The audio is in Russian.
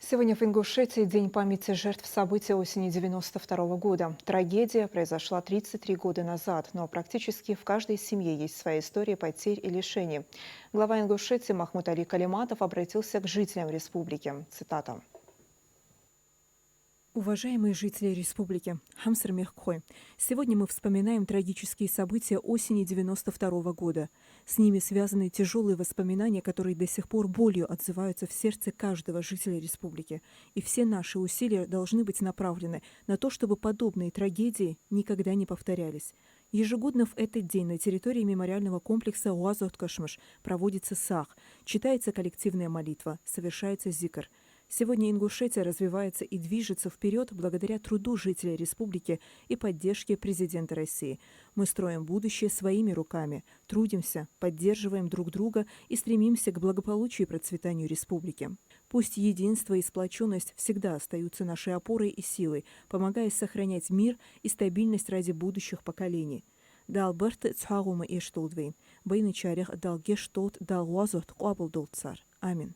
Сегодня в Ингушетии День памяти жертв событий осени 92 года. Трагедия произошла 33 года назад, но практически в каждой семье есть своя история потерь и лишений. Глава Ингушетии Махмуд Али Калиматов обратился к жителям республики. Цитата. Уважаемые жители республики, Хамсар Мехкхой, сегодня мы вспоминаем трагические события осени 92 года. С ними связаны тяжелые воспоминания, которые до сих пор болью отзываются в сердце каждого жителя республики. И все наши усилия должны быть направлены на то, чтобы подобные трагедии никогда не повторялись. Ежегодно в этот день на территории мемориального комплекса Уазот-Кашмыш проводится сах, читается коллективная молитва, совершается зикр. Сегодня Ингушетия развивается и движется вперед благодаря труду жителей республики и поддержке президента России. Мы строим будущее своими руками, трудимся, поддерживаем друг друга и стремимся к благополучию и процветанию республики. Пусть единство и сплоченность всегда остаются нашей опорой и силой, помогая сохранять мир и стабильность ради будущих поколений. Да алберт цхагума и штолдвей, бейны чарях дал гештолд дал уазот куабл долцар. Амин.